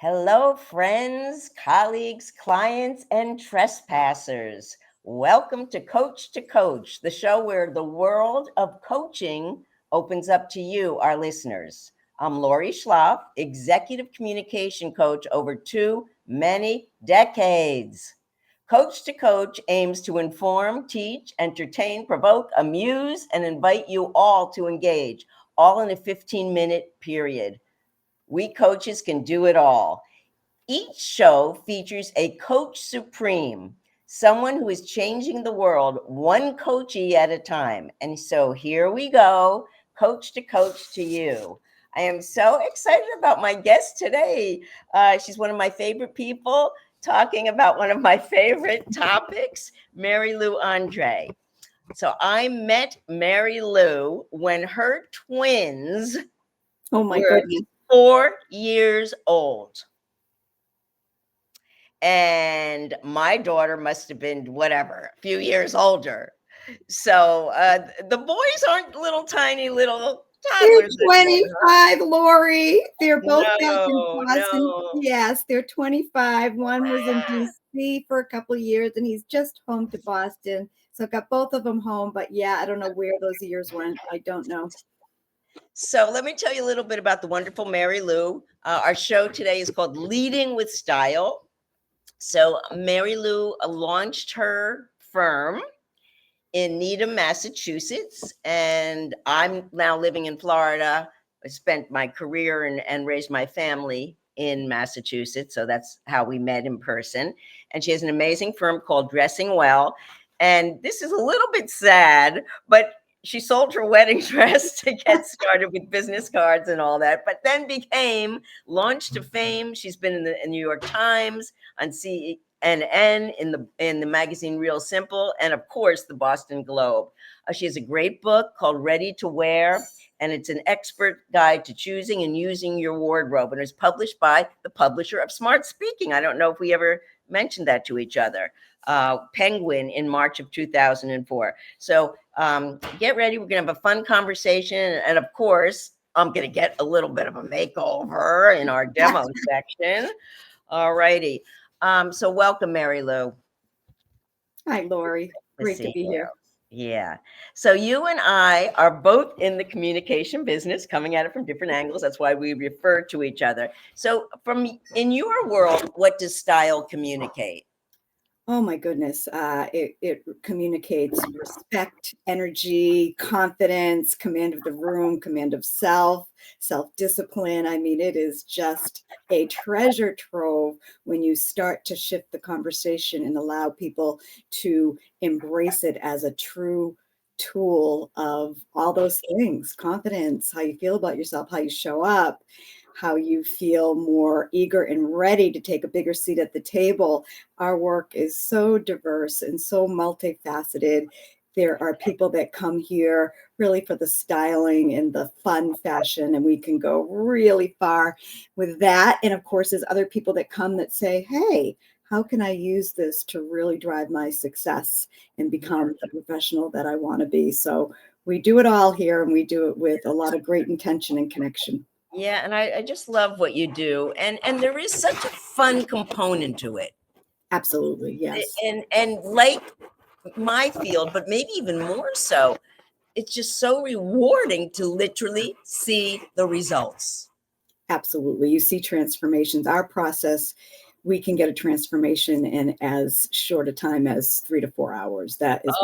Hello, friends, colleagues, clients, and trespassers. Welcome to Coach2Coach, the show where the world of coaching opens up to you, our listeners. I'm Laurie Schloff, executive communication coach over too many decades. Coach2Coach aims to inform, teach, entertain, provoke, amuse, and invite you all to engage, all in a 15-minute period. We coaches can do it all. Each show features a coach supreme, someone who is changing the world one coachee at a time. And so here we go, Coach2Coach to you. I am so excited about my guest today. She's one of my favorite people talking about one of my favorite topics, Mary Lou Andre. So I met Mary Lou when her twins Oh my were goodness. 4 years old. And my daughter must have been whatever, a few years older. So the boys aren't little tiny little They're toddlers anymore, huh? 25, Lori. They're both back in No, Boston. no. Yes, they're 25. One was in DC for a couple of years, and he's just home to Boston. So I got both of them home. But yeah, I don't know where those years went. I don't know. So let me tell you a little bit about the wonderful Mary Lou. Our show today is called Leading with Style. So Mary Lou launched her firm in Needham, Massachusetts, and I'm now living in Florida. I spent my career and raised my family in Massachusetts, so that's how we met in person. And she has an amazing firm called Dressing Well. And this is a little bit sad, but she sold her wedding dress to get started with business cards and all that, but then became launched to fame. She's been in New York Times, on CNN, in the magazine Real Simple, and of course the Boston Globe. She has a great book called Ready to Wear, and it's an expert guide to choosing and using your wardrobe, and it's published by the publisher of Smart Speaking. I don't know if we ever mentioned that to each other. Penguin in March of 2004. So get ready. We're going to have a fun conversation. And of course, I'm going to get a little bit of a makeover in our demo section. All righty. So welcome, Mary Lou. Hi, Lori. Let's Great to see be here. here. Yeah. So you and I are both in the communication business, coming at it from different angles. That's why we refer to each other. So from in your world, what does style communicate? Oh my goodness. It communicates respect, energy, confidence, command of the room, command of self-discipline. I mean, it is just a treasure trove when you start to shift the conversation and allow people to embrace it as a true tool of all those things: confidence, how you feel about yourself, how you show up, how you feel more eager and ready to take a bigger seat at the table. Our work is so diverse and so multifaceted. There are people that come here really for the styling and the fun fashion, and we can go really far with that. And of course, there's other people that come that say, hey, how can I use this to really drive my success and become the professional that I want to be? So we do it all here, and we do it with a lot of great intention and connection. Yeah, and I just love what you do, and there is such a fun component to it, Absolutely, yes. and like my field, but maybe even more so, it's just so rewarding to literally see the results. Absolutely. You see transformations. Our process, we can get a transformation in as short a time as 3 to 4 hours. Oh my That is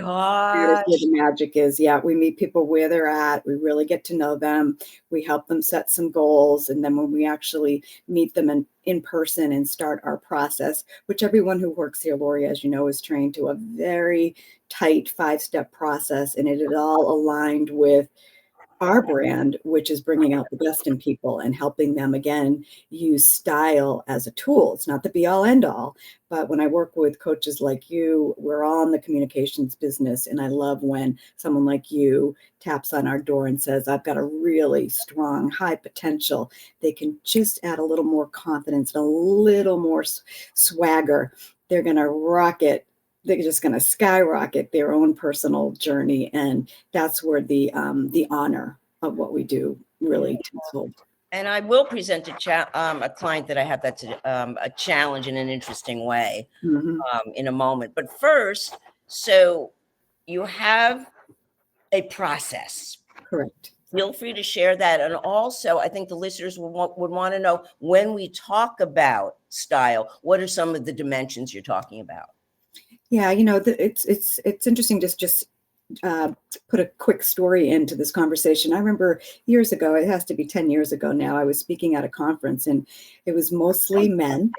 where gosh. the magic is. Yeah, we meet people where they're at. We really get to know them. We help them set some goals. And then when we actually meet them in person and start our process, which everyone who works here, Lori, as you know, is trained to a very tight 5-step process. And it is all aligned with our brand, which is bringing out the best in people and helping them again use style as a tool. It's not the be all end all, but when I work with coaches like you, we're all in the communications business. And I love when someone like you taps on our door and says, I've got a really strong, high potential. They can just add a little more confidence and a little more swagger. They're going to rock it. They're just going to skyrocket their own personal journey, and that's where the honor of what we do really takes hold. And I will present a client that I have that's a challenge in an interesting way Mhm. in a moment. But first, so you have a process. Correct. Feel free to share that. And also, I think the listeners would want to know, when we talk about style, what are some of the dimensions you're talking about? Yeah, it's interesting to just uh, put a quick story into this conversation. I remember years ago, it has to be 10 years ago now, I was speaking at a conference and it was mostly men.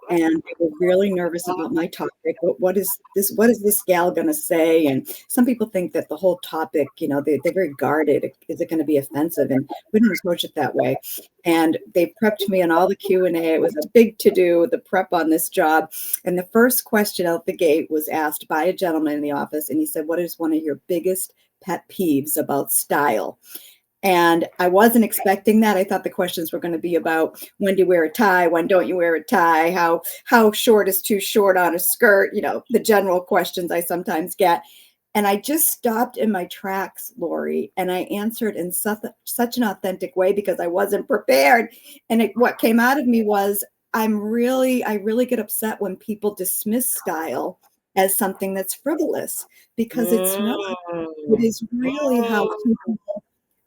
And they were really nervous about my topic. What is this? What is this gal going to say? And some people think that the whole topic, they're very guarded. Is it going to be offensive? And we don't approach it that way. And they prepped me on all the Q&A. It was a big to-do, the prep on this job. And the first question out the gate was asked by a gentleman in the office. And he said, what is one of your biggest pet peeves about style? And I wasn't expecting that. I thought the questions were going to be about, when do you wear a tie? When don't you wear a tie? How short is too short on a skirt? The general questions I sometimes get. And I just stopped in my tracks, Laurie, and I answered in such an authentic way because I wasn't prepared. And what came out of me was, I really get upset when people dismiss style as something that's frivolous, because it's not. It Mm, is really how people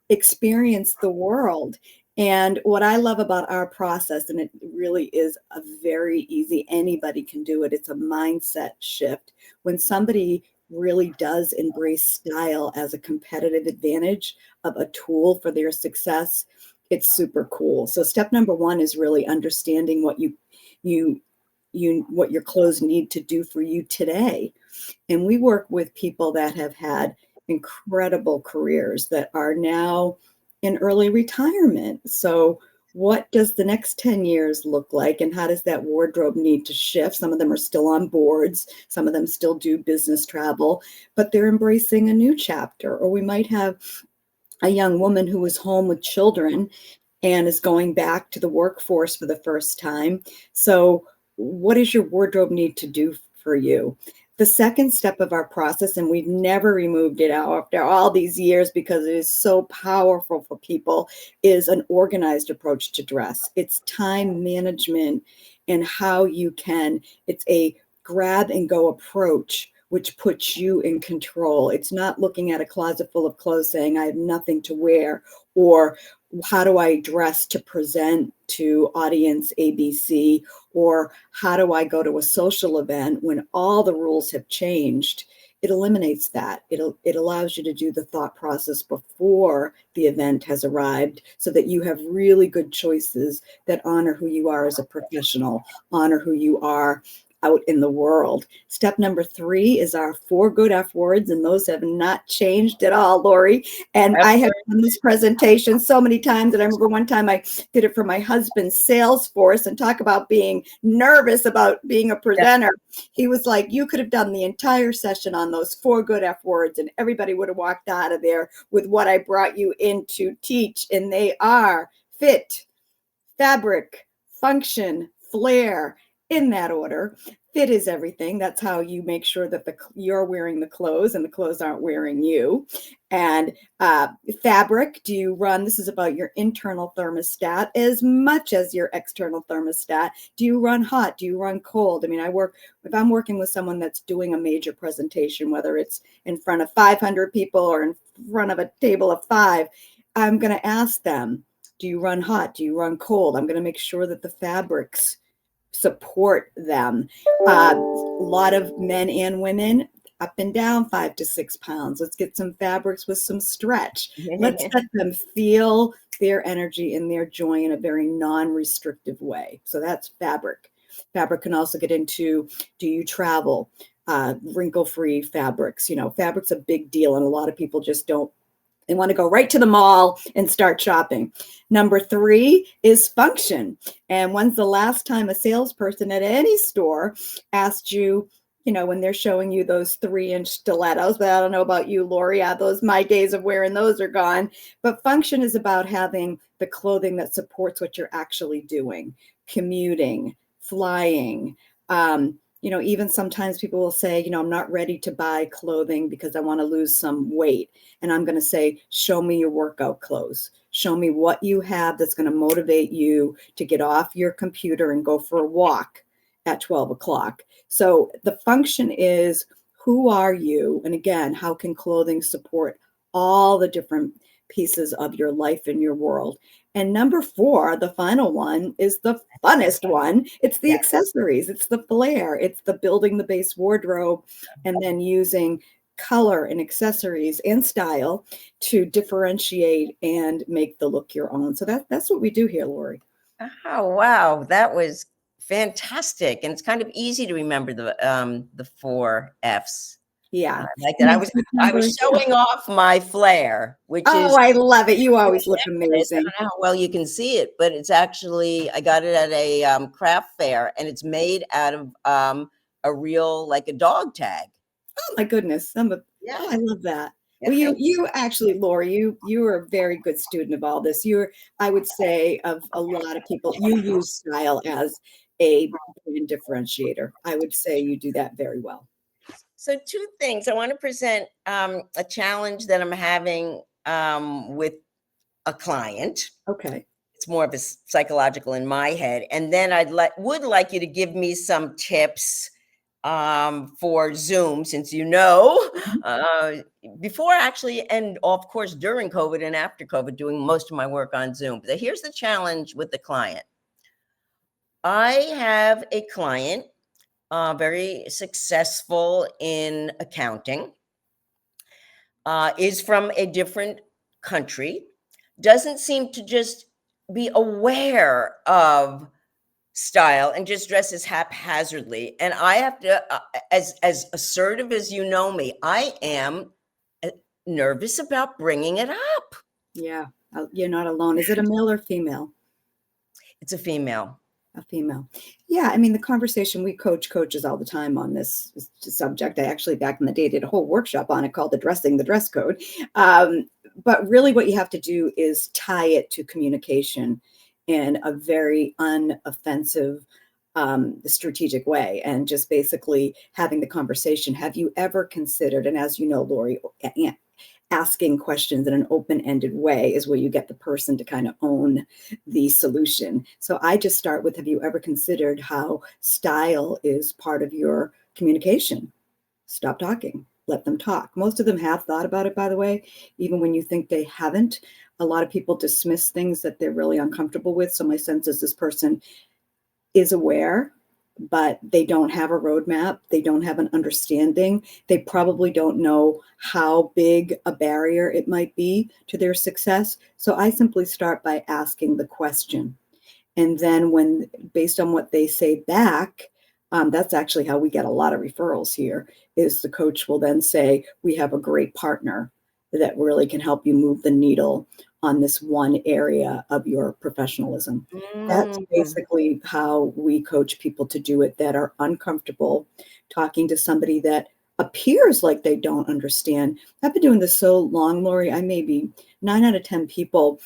experience the world. And what I love about our process, and it really is a very easy, anybody can do it, it's a mindset shift. When somebody really does embrace style as a competitive advantage, of a tool for their success, it's super cool. So step number one is really understanding what what your clothes need to do for you today. And we work with people that have had incredible careers that are now in early retirement. So, what does the next 10 years look like? And how does that wardrobe need to shift? Some of them are still on boards, some of them still do business travel, but they're embracing a new chapter. Or we might have a young woman who was home with children and is going back to the workforce for the first time. So, what does your wardrobe need to do for you? The second step of our process, and we've never removed it out after all these years because it is so powerful for people, is an organized approach to dress. It's time management and how you can, it's a grab and go approach, which puts you in control. It's not looking at a closet full of clothes saying, I have nothing to wear, or how do I dress to present to audience ABC, or how do I go to a social event when all the rules have changed? It eliminates that. It allows you to do the thought process before the event has arrived, so that you have really good choices that honor who you are as a professional, honor who you are out in the world. Step number 3 is our 4 good F words, and those have not changed at all, Laurie. And I have done this presentation so many times. And I remember one time I did it for my husband's sales force, and talk about being nervous about being a presenter. He was like, you could have done the entire session on those 4 good F words, and everybody would have walked out of there with what I brought you in to teach. And they are fit, fabric, function, flair, in that order. Fit is everything. That's how you make sure that you're wearing the clothes and the clothes aren't wearing you. And fabric, do you run, this is about your internal thermostat as much as your external thermostat. Do you run hot? Do you run cold? I mean, if I'm working with someone that's doing a major presentation, whether it's in front of 500 people or in front of a table of 5, I'm going to ask them, do you run hot? Do you run cold? I'm going to make sure that the fabrics support them. A lot of men and women up and down 5 to 6 pounds. Let's get some fabrics with some stretch. Let's let them feel their energy and their joy in a very non-restrictive way. So that's fabric. Fabric can also get into, do you travel? Wrinkle-free fabrics. Fabric's a big deal, and a lot of people just don't. They want to go right to the mall and start shopping. Number 3 is function. And when's the last time a salesperson at any store asked you, when they're showing you those 3-inch stilettos? But I don't know about you, Laurie. My days of wearing those are gone. But function is about having the clothing that supports what you're actually doing, commuting, flying. Even sometimes people will say, I'm not ready to buy clothing because I want to lose some weight. And I'm going to say, show me your workout clothes. Show me what you have that's going to motivate you to get off your computer and go for a walk at 12 o'clock. So the function is, who are you? And again, how can clothing support all the different pieces of your life and your world? And number 4, the final one, is the funnest one. It's the Yeah. accessories. It's the flair. It's the building the base wardrobe and then using color and accessories and style to differentiate and make the look your own. So that's what we do here, Laurie. Oh, wow. That was fantastic. And it's kind of easy to remember the 4 F's. Yeah. Like that. I was showing off my flair, which is, I love it. You always look I amazing. don't know how well you can see it, but it's actually, I got it at a craft fair, and it's made out of a real, like a dog tag. Oh my goodness. Yeah. I love that. Yeah, Well, you actually, Laurie, you are a very good student of all this. I would say, of a lot of people, you use style as a brand differentiator. I would say you do that very well. So 2 things. I want to present a challenge that I'm having with a client. Okay. It's more of a psychological in my head. And then would like you to give me some tips for Zoom, since before actually, and of course during COVID and after COVID, doing most of my work on Zoom. But here's the challenge with the client. I have a client, very successful in accounting, is from a different country, doesn't seem to just be aware of style and just dresses haphazardly. And I have to, as assertive as you know me, I am nervous about bringing it up. Yeah, you're not alone. Is it a male or female? It's a female. A female. Yeah, I mean, the conversation, we coach coaches all the time on this subject. I actually, back in the day, did a whole workshop on it called Addressing the Dress Code. But really what you have to do is tie it to communication in a very unoffensive, strategic way, and just basically having the conversation. Have you ever considered, and as you know, Laurie, asking questions in an open-ended way is where you get the person to kind of own the solution. So I just start with, have you ever considered how style is part of your communication? Stop talking, let them talk. Most of them have thought about it, by the way, even when you think they haven't. A lot of people dismiss things that they're really uncomfortable with. So my sense is this person is aware, but they don't have a roadmap. They don't have an understanding. They probably don't know how big a barrier it might be to their success. So I simply start by asking the question. And then when, based on what they say back, that's actually how we get a lot of referrals here, is the coach will then say, we have a great partner that really can help you move the needle on this one area of your professionalism. That's basically how we coach people to do it that are uncomfortable talking to somebody that appears like they don't understand. I've been doing this so long, Laurie, I maybe 9 out of 10 people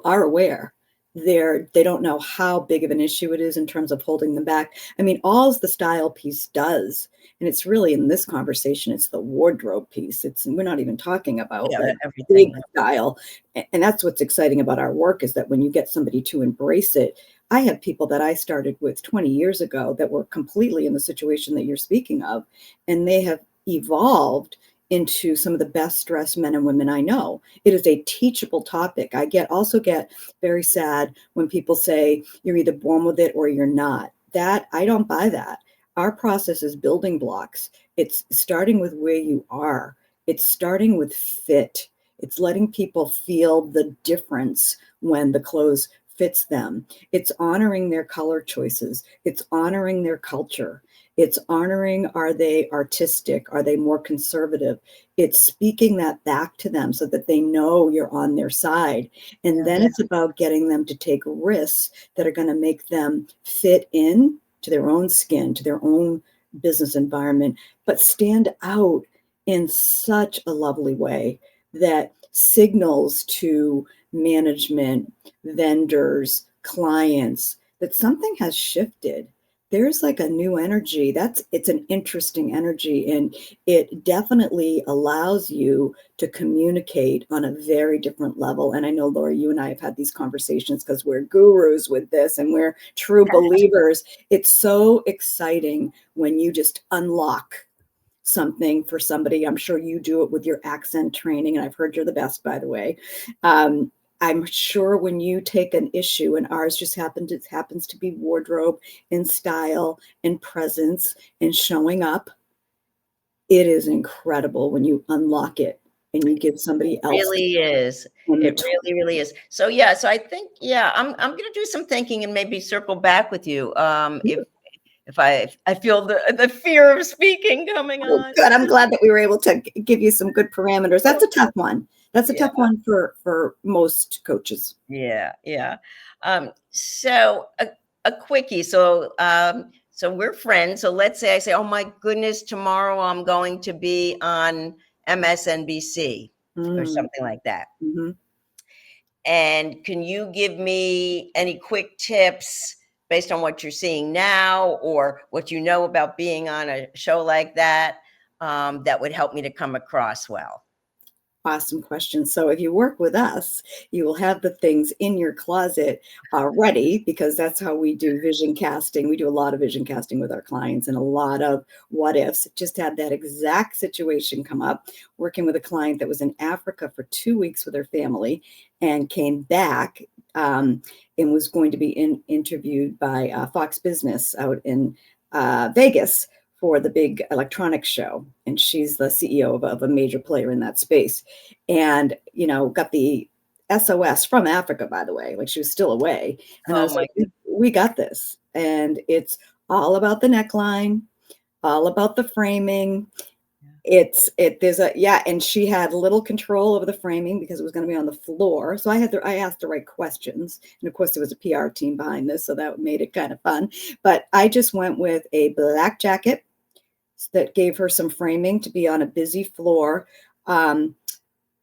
are aware. They don't know how big of an issue it is in terms of holding them back. I mean, all the style piece does, and it's really, in this conversation, it's the wardrobe piece. We're not even talking about everything. big style. And that's what's exciting about our work, is that when you get somebody to embrace it. I have people that I started with 20 years ago that were completely in the situation that you're speaking of, and they have evolved into some of the best dressed men and women I know. It is a teachable topic. I also get very sad when people say you're either born with it or you're not. That, I don't buy that. Our process is building blocks. It's starting with where you are. It's starting with fit. It's letting people feel the difference when the clothes fits them. It's honoring their color choices. It's honoring their culture. It's honoring, are they artistic? Are they more conservative? It's speaking that back to them so that they know you're on their side. And then it's about getting them to take risks that are going to make them fit in to their own skin, to their own business environment, but stand out in such a lovely way that signals to management, vendors, clients, that something has shifted, there's like a new energy. It's an interesting energy, and it definitely allows you to communicate on a very different level. And I know, Laurie, you and I have had these conversations because we're gurus with this and we're true believers. It's so exciting when you just unlock something for somebody. I'm sure you do it with your accent training, and I've heard you're the best, by the way. I'm sure when you take an issue, and ours just happens to be wardrobe and style and presence and showing up, it is incredible when you unlock it and you give somebody else Really is. and the It really, really is. So yeah, so I think, yeah, I'm gonna do some thinking and maybe circle back with you. If I feel the fear of speaking coming Oh, on. good. I'm glad that we were able to give you some good parameters. That's a tough one. That's a Yeah. tough one for most coaches. Yeah, yeah. So a quickie. So we're friends. So let's say I say, oh my goodness, tomorrow I'm going to be on MSNBC or Mm, something like that. mhm. And can you give me any quick tips based on what you're seeing now or what you know about being on a show like that, that would help me to come across well? Awesome question. So if you work with us, you will have the things in your closet ready, because that's how we do vision casting. We do a lot of vision casting with our clients and a lot of what ifs. Just had that exact situation come up, working with a client that was in Africa for 2 weeks with her family and came back, and was going to be interviewed by Fox Business out in Vegas for the big electronics show. And she's the CEO of a major player in that space. And, got the SOS from Africa, by the way, like she was still away. And I Oh was my like, we got this. And it's all about the neckline, all about the framing. And she had little control over the framing because it was going to be on the floor. So I asked the right questions. And of course there was a PR team behind this, so that made it kind of fun. But I just went with a black jacket that gave her some framing to be on a busy floor.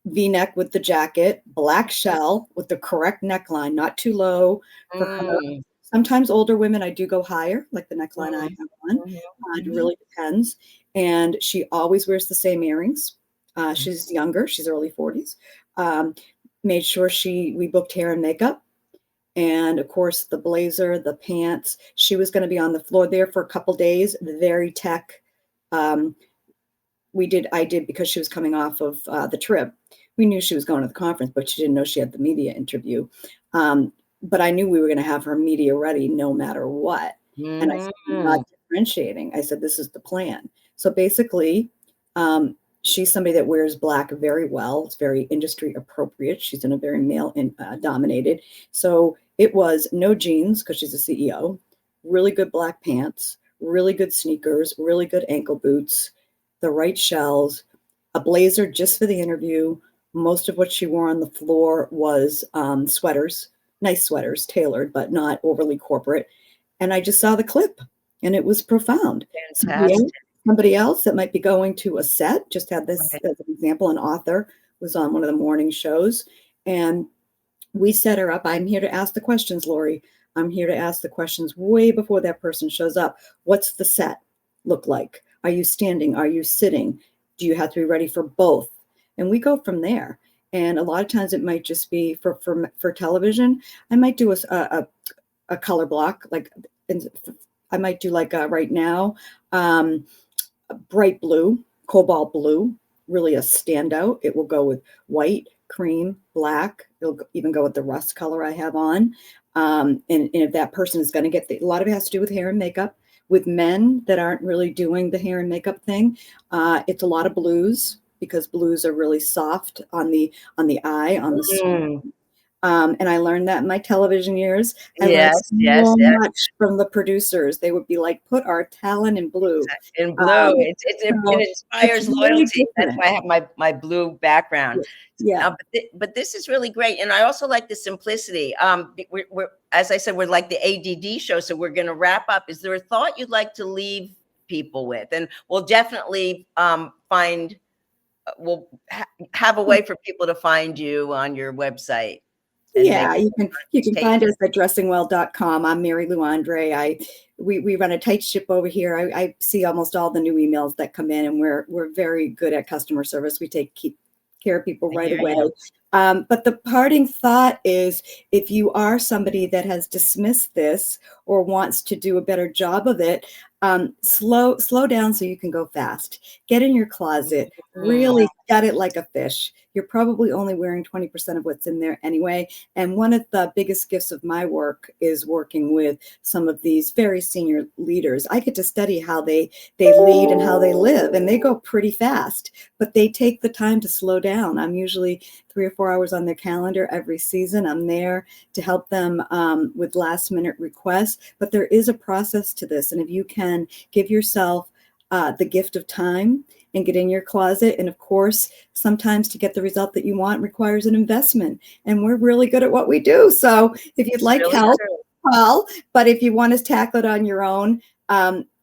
V-neck with the jacket, black shell with the correct neckline, not too low for her. Mm, Sometimes older women, I do go higher, like the neckline I mhm, have on. mhm, It mhm. really depends. And she always wears the same earrings. She's younger, she's early 40s. Um, Made sure we booked hair and makeup. And of course, the blazer, the pants. She was going to be on the floor there for a couple days, very tech. Um, I did because she was coming off of the trip. We knew she was going to the conference, but she didn't know she had the media interview. But I knew we were going to have her media ready no matter what. And I said, I'm not Mhm. differentiating. I said, this is the plan. So basically, she's somebody that wears black very well. It's very industry appropriate. She's in a very male dominated. So it was no jeans because she's a CEO, really good black pants, really good sneakers, really good ankle boots, the right shells, a blazer just for the interview. Most of what she wore on the floor was sweaters, nice sweaters, tailored, but not overly corporate. And I just saw the clip and it was profound. Fantastic. Somebody else that might be going to a set, just had this Right. as an example, an author was on one of the morning shows. And we set her up. I'm here to ask the questions, Laurie. I'm here to ask the questions way before that person shows up. What's the set look like? Are you standing? Are you sitting? Do you have to be ready for both? And we go from there. And a lot of times it might just be for television. I might do a color block, like I might do like right now, um, bright blue, cobalt blue, really a standout. It will go with white, cream, black. It'll even go with the rust color I have on. And if that person is going to get a lot of it has to do with hair and makeup. With men that aren't really doing the hair and makeup thing, it's a lot of blues because blues are really soft on the eye, on the skin. Mm. And I learned that in my television years. I learned Yes, yes, so yes. much from the producers. They would be like, put our talent in blue. In blue, Um, it so it's inspires really loyalty. That's different. why I have my blue background. Yeah. But this is really great, and I also like the simplicity. We're as I said, we're like the ADD show, so we're going to wrap up. Is there a thought you'd like to leave people with? And we'll definitely we'll have a way for people to find you on your website Yeah, you can find us at dressingwell.com. I'm Mary Lou Andre. We run a tight ship over here. I see almost all the new emails that come in, and we're very good at customer service. We keep care of people right away. But the parting thought is, if you are somebody that has dismissed this or wants to do a better job of it, slow down so you can go fast. Get in your closet, really gut it like a fish. You're probably only wearing 20% of what's in there anyway. And one of the biggest gifts of my work is working with some of these very senior leaders. I get to study how they lead and how they live, and they go pretty fast, but they take the time to slow down. I'm usually 3 or 4 hours on their calendar every season. I'm there to help them with last minute requests, but there is a process to this. And if you can give yourself the gift of time and get in your closet, and of course, sometimes to get the result that you want requires an investment, and we're really good at what we do. So if you'd like help, call. But if you want to tackle it on your own,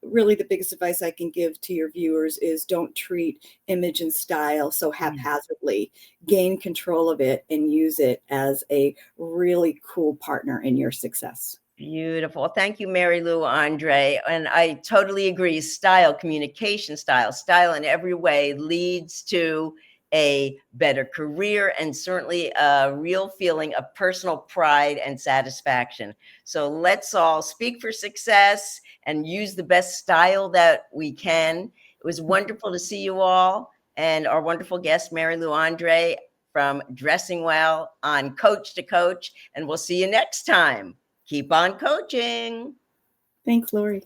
really the biggest advice I can give to your viewers is don't treat image and style so haphazardly. Gain control of it and use it as a really cool partner in your success. Beautiful. Thank you, Mary Lou Andre. And I totally agree. Style, communication style in every way leads to a better career and certainly a real feeling of personal pride and satisfaction. So let's all speak for success and use the best style that we can. It was wonderful to see you all and our wonderful guest, Mary Lou Andre from Dressing Well on Coach to Coach. And we'll see you next time. Keep on coaching. Thanks, Laurie.